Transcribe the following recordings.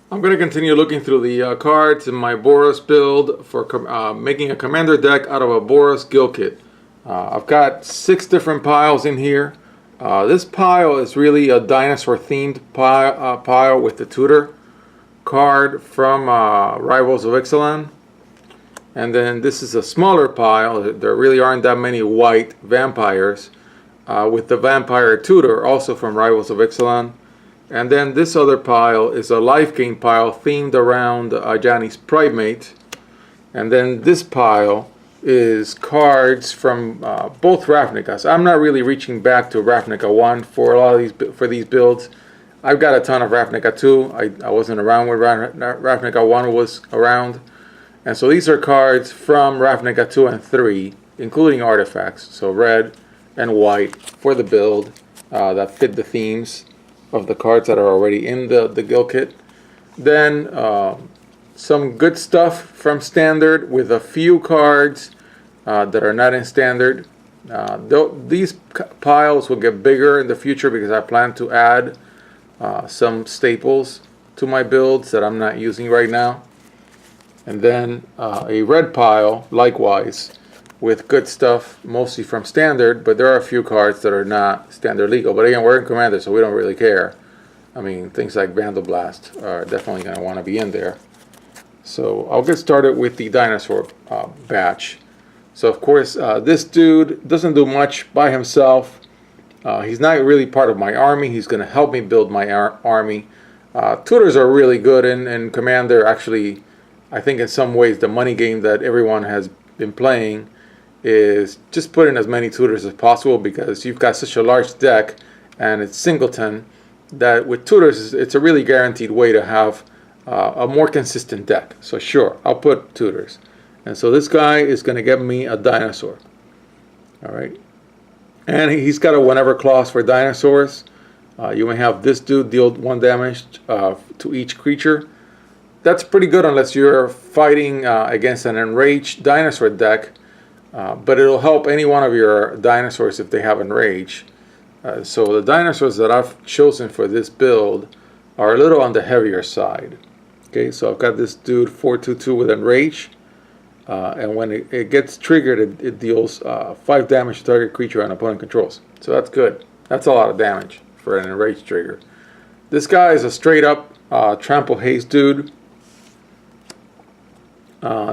I'm going to continue looking through the cards in my Boros build for making a commander deck out of a Boros Guild Kit. I've got 6 different piles in here. This pile is really a dinosaur themed pile with the tutor card from Rivals of Ixalan. And then this is a smaller pile. There really aren't that many white vampires with the vampire tutor also from Rivals of Ixalan. And then this other pile is a life gain pile themed around Ajani's Primate. And then this pile is cards from both Ravnicas. I'm not really reaching back to Ravnica 1 for a lot of these builds. I've got a ton of Ravnica 2. I wasn't around when Ravnica 1 was around. And so these are cards from Ravnica 2 and 3, including artifacts. So red and white for the build that fit the themes of the cards that are already in the guild kit. Then some good stuff from standard with a few cards that are not in standard. These piles will get bigger in the future because I plan to add some staples to my builds that I'm not using right now. And then a red pile likewise with good stuff, mostly from standard, but there are a few cards that are not standard legal. But again, we're in Commander, so we don't really care. I mean, things like Vandal Blast are definitely going to want to be in there. So I'll get started with the dinosaur batch. So of course, this dude doesn't do much by himself. He's not really part of my army. He's going to help me build my army. Tutors are really good in Commander. Actually, I think in some ways the money game that everyone has been playing is just put in as many tutors as possible, because you've got such a large deck and it's singleton that with tutors it's a really guaranteed way to have a more consistent deck. So sure, I'll put tutors. And so this guy is going to get me a dinosaur. Alright. And he's got a whenever clause for dinosaurs. You may have this dude deal 1 damage to each creature. That's pretty good unless you're fighting against an enraged dinosaur deck. But it'll help any one of your dinosaurs if they have enrage. So the dinosaurs that I've chosen for this build are a little on the heavier side. Okay, so I've got this dude 4/2/2 with enrage. And when it gets triggered, it deals 5 damage to target creature and opponent controls. So that's good. That's a lot of damage for an enrage trigger. This guy is a straight up trample haste dude.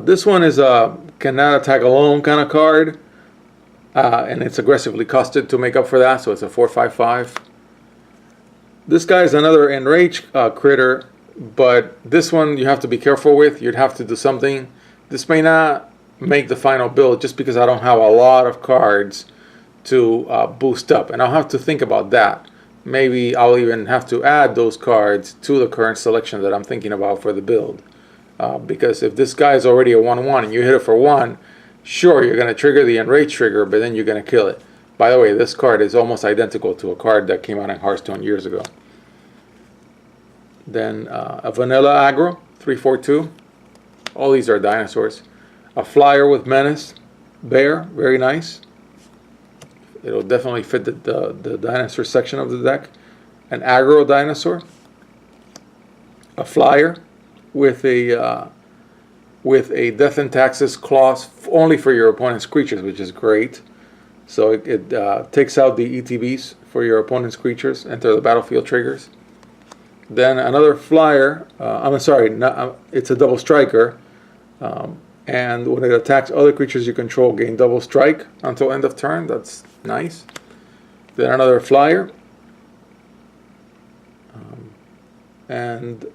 This one is a cannot attack alone kind of card, and it's aggressively costed to make up for that, so it's a 4/5/5. This guy is another enrage critter, but this one you have to be careful with. You'd have to do something. This may not make the final build just because I don't have a lot of cards to boost up, and I'll have to think about that. Maybe I'll even have to add those cards to the current selection that I'm thinking about for the build. Because if this guy is already a 1/1 and you hit it for 1, sure, you're going to trigger the enrage trigger, but then you're going to kill it. By the way, this card is almost identical to a card that came out in Hearthstone years ago. Then a vanilla aggro, 3/4/2. All these are dinosaurs. A flyer with menace, bear, very nice. It'll definitely fit the dinosaur section of the deck. An aggro dinosaur. A flyer with a death and taxes clause only for your opponent's creatures, which is great. So it takes out the ETBs for your opponent's creatures, enter the battlefield triggers. Then another flyer, it's a double striker, and when it attacks other creatures you control, gain double strike until end of turn. That's nice. Then another flyer, and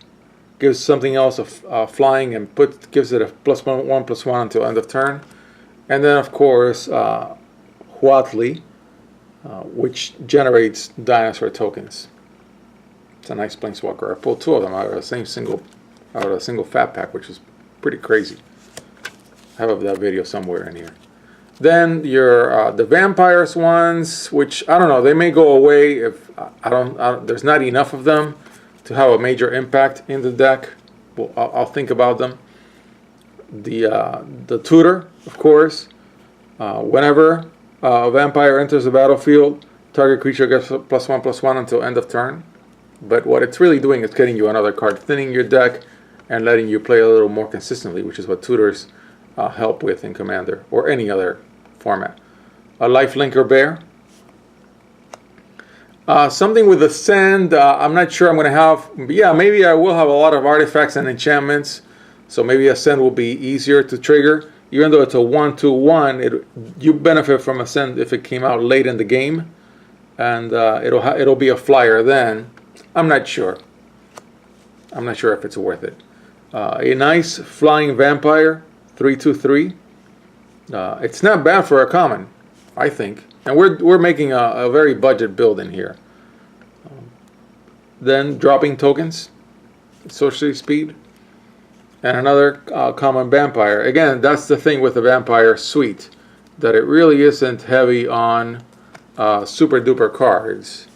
gives something else a flying and gives it a +1/+1 until end of turn. And then of course Huatli, which generates dinosaur tokens. It's a nice planeswalker. I pulled 2 of them out of a single fat pack, which is pretty crazy. I have that video somewhere in here. Then your the vampires ones, which I don't know, they may go away if there's not enough of them to have a major impact in the deck. Well, I'll think about them. The tutor, of course. Whenever a vampire enters the battlefield, target creature gets +1/+1 until end of turn. But what it's really doing is getting you another card, thinning your deck, and letting you play a little more consistently, which is what tutors help with in Commander or any other format. A Lifelinker Bear. Something with Ascend. I'm not sure I'm going to have. Yeah, maybe I will have a lot of artifacts and enchantments. So maybe Ascend will be easier to trigger. Even though it's a 1/2/1, you benefit from Ascend if it came out late in the game. And it'll be a flyer then. I'm not sure. I'm not sure if it's worth it. A nice flying vampire, 3/2/3. It's not bad for a common, I think. And we're making a very budget build in here. Then dropping tokens, sorcery speed, and another common vampire. Again, that's the thing with the vampire suite, that it really isn't heavy on super duper cards.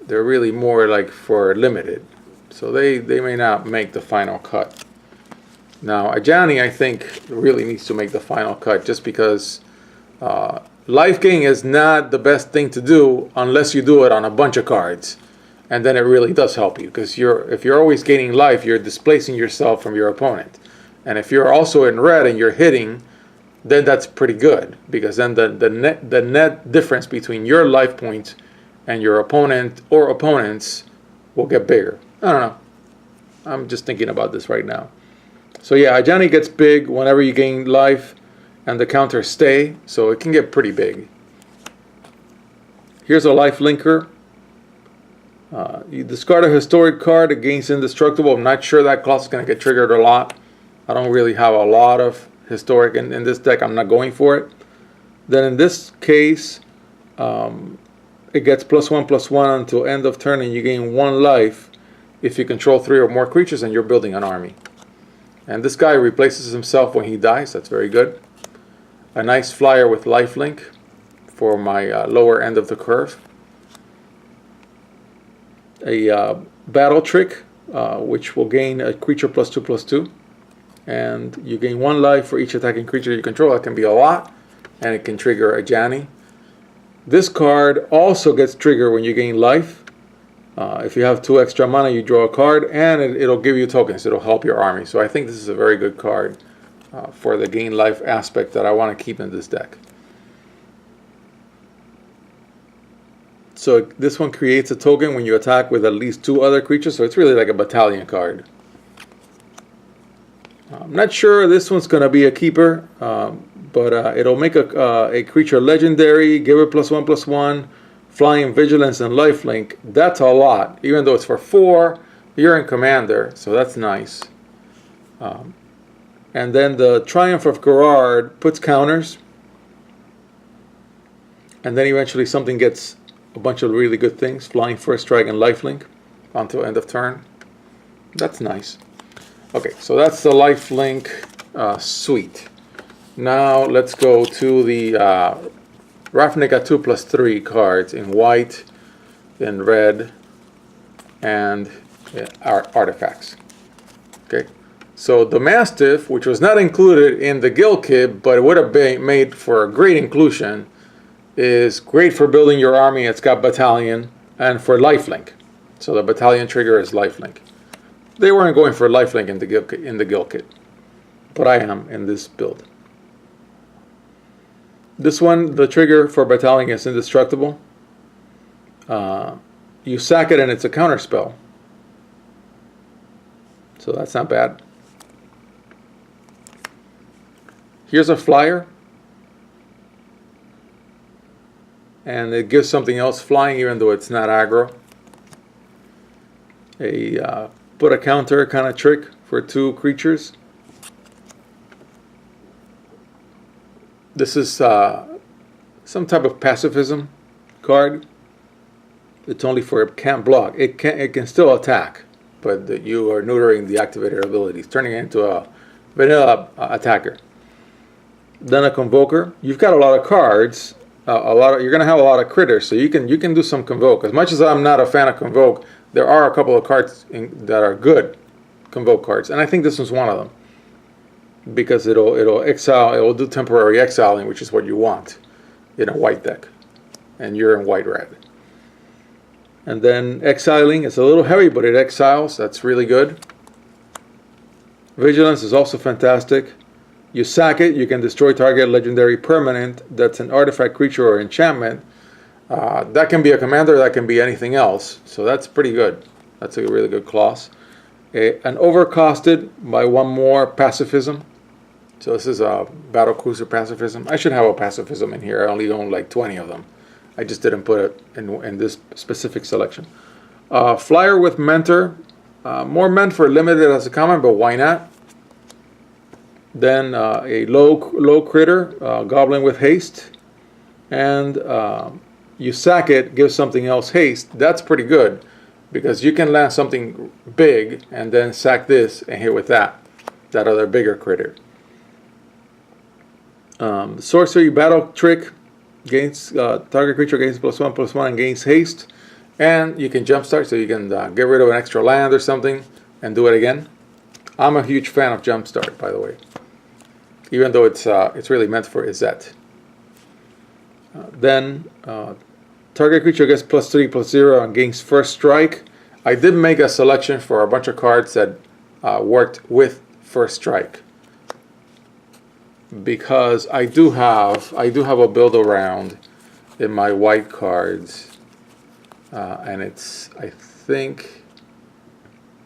They're really more like for limited. So they may not make the final cut. Now, Ajani, I think, really needs to make the final cut just because life gain is not the best thing to do unless you do it on a bunch of cards. And then it really does help you, because if you're always gaining life, you're displacing yourself from your opponent. And if you're also in red and you're hitting, then that's pretty good, because then the net difference between your life points and your opponent or opponents will get bigger. I don't know. I'm just thinking about this right now. So yeah, Ajani gets big whenever you gain life and the counters stay, so it can get pretty big. Here's a life linker. You discard a historic card, it gains indestructible. I'm not sure that clause is going to get triggered a lot. I don't really have a lot of historic in this deck. I'm not going for it. Then in this case, it gets +1/+1 until end of turn, and you gain 1 life if you control 3 or more creatures and you're building an army. And this guy replaces himself when he dies. That's very good. A nice flyer with lifelink for my lower end of the curve. A battle trick, which will gain a creature +2/+2. And you gain 1 life for each attacking creature you control. That can be a lot. And it can trigger a Ajani. This card also gets triggered when you gain life. If you have 2 extra mana, you draw a card, and it'll give you tokens. It'll help your army. So I think this is a very good card for the gain life aspect that I want to keep in this deck. So this one creates a token when you attack with at least 2 other creatures. So it's really like a battalion card. I'm not sure this one's going to be a keeper, but it'll make a creature legendary, give it +1/+1, flying, vigilance, and lifelink. That's a lot. Even though it's for 4, you're in Commander, so that's nice. And then the Triumph of Gerard puts counters, and then eventually something gets a bunch of really good things, flying, first strike, and lifelink until end of turn. That's nice. Okay, so that's the lifelink suite. Now let's go to the Ravnica 2/3 cards in white, in red, and artifacts. Okay, so the Mastiff, which was not included in the guild kit, but it would have been made for a great inclusion, is great for building your army. It's got battalion and for lifelink. So the battalion trigger is lifelink. They weren't going for lifelink in the guild kit, but I am in this build. This one, the trigger for battalion is indestructible. You sack it and it's a counter spell, so that's not bad. Here's a flyer, and it gives something else flying even though it's not aggro. A put a counter kind of trick for 2 creatures. This is some type of pacifism card. It's only for it can't block. It can still attack, but you are neutering the activator abilities, turning it into a vanilla attacker. Then a Convoker. You've got a lot of cards. You're going to have a lot of critters, so you can do some Convoke. As much as I'm not a fan of Convoke, there are a couple of cards that are good Convoke cards, and I think this one's one of them, because it'll exile. It will do temporary exiling, which is what you want in a white deck, and you're in white red. And then exiling is a little heavy, but it exiles. That's really good. Vigilance is also fantastic. You sack it, you can destroy target legendary permanent that's an artifact, creature, or enchantment. That can be a commander, that can be anything else. So that's pretty good. That's a really good clause. An overcosted by one more pacifism. So this is a battle cruiser pacifism. I should have a pacifism in here. I only own like 20 of them. I just didn't put it in this specific selection. Flyer with mentor. More meant for limited as a common, but why not? Then a low critter, goblin with haste. And you sack it, give something else haste. That's pretty good, because you can land something big and then sack this and hit with that other bigger critter. Sorcery battle trick, gains target creature gains +1/+1 and gains haste, and you can jumpstart, so you can get rid of an extra land or something and do it again. I'm a huge fan of jumpstart, by the way, even though it's really meant for Izzet. Then target creature gets +3/+0 and gains first strike. I did make a selection for a bunch of cards that worked with first strike, because I do have a build around in my white cards, and it's, I think,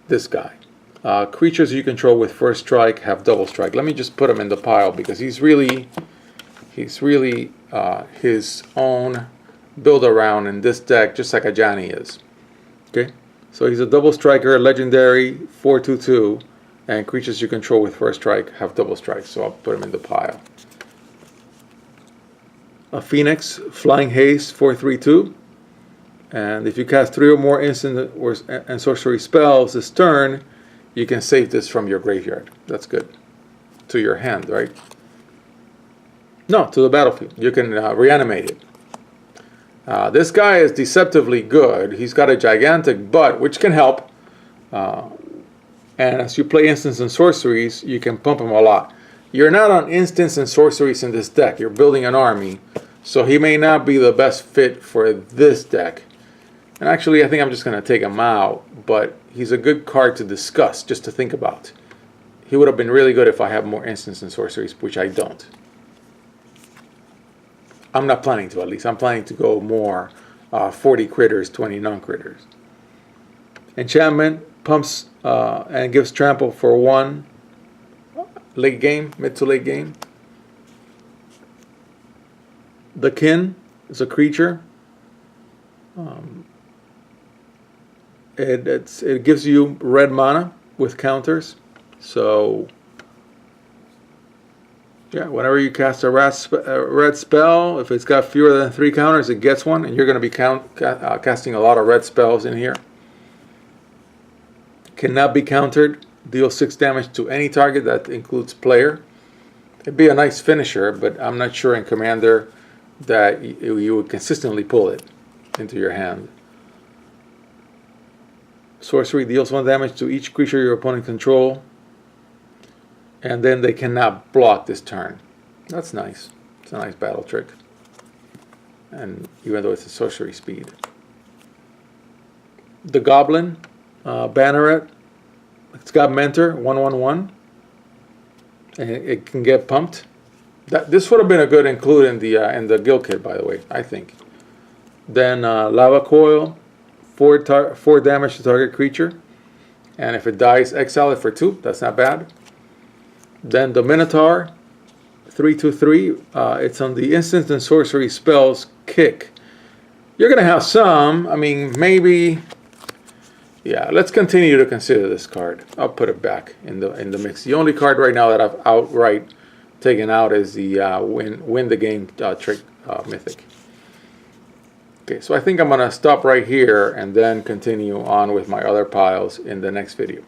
this guy. Creatures you control with first strike have double strike. Let me just put him in the pile, because he's really his own build around in this deck, just like a Johnny is. Okay, so he's a double striker, legendary, 4/2/2, and creatures you control with first strike have double strike, so I'll put him in the pile. A Phoenix, flying haste, 4/3/2, and if you cast 3 or more instant and sorcery spells this turn, you can save this from your graveyard. That's good. To your hand, right? No, to the battlefield. You can reanimate it. This guy is deceptively good. He's got a gigantic butt, which can help. And as you play instants and sorceries, you can pump him a lot. You're not on instants and sorceries in this deck. You're building an army. So he may not be the best fit for this deck. And actually, I think I'm just going to take him out. But he's a good card to discuss, just to think about. He would have been really good if I had more instants and sorceries, which I don't. I'm not planning to, at least. I'm planning to go more 40 critters, 20 non-critters. Enchantment pumps and gives trample for 1 late game, mid to late game. The Kin is a creature. It gives you red mana with counters. So yeah, whenever you cast a red spell, if it's got fewer than 3 counters, it gets one, and you're going to be casting a lot of red spells in here. Cannot be countered. Deals 6 damage to any target, that includes player. It'd be a nice finisher, but I'm not sure in Commander that you would consistently pull it into your hand. Sorcery deals 1 damage to each creature your opponent control, and then they cannot block this turn. That's nice. It's a nice battle trick, and even though it's a sorcery speed. The Goblin, Banneret, it's got Mentor, 1/1/1, and it can get pumped. This would have been a good include in the guild kit, by the way, I think. Then Lava Coil, 4 damage to target creature, and if it dies, exile it for 2. That's not bad. Then the Minotaur, 3/2/3. It's on the instant and sorcery spells kick. You're gonna have some. I mean, maybe. Yeah, let's continue to consider this card. I'll put it back in the mix. The only card right now that I've outright taken out is the win the game trick mythic. Okay, so I think I'm gonna stop right here and then continue on with my other piles in the next video.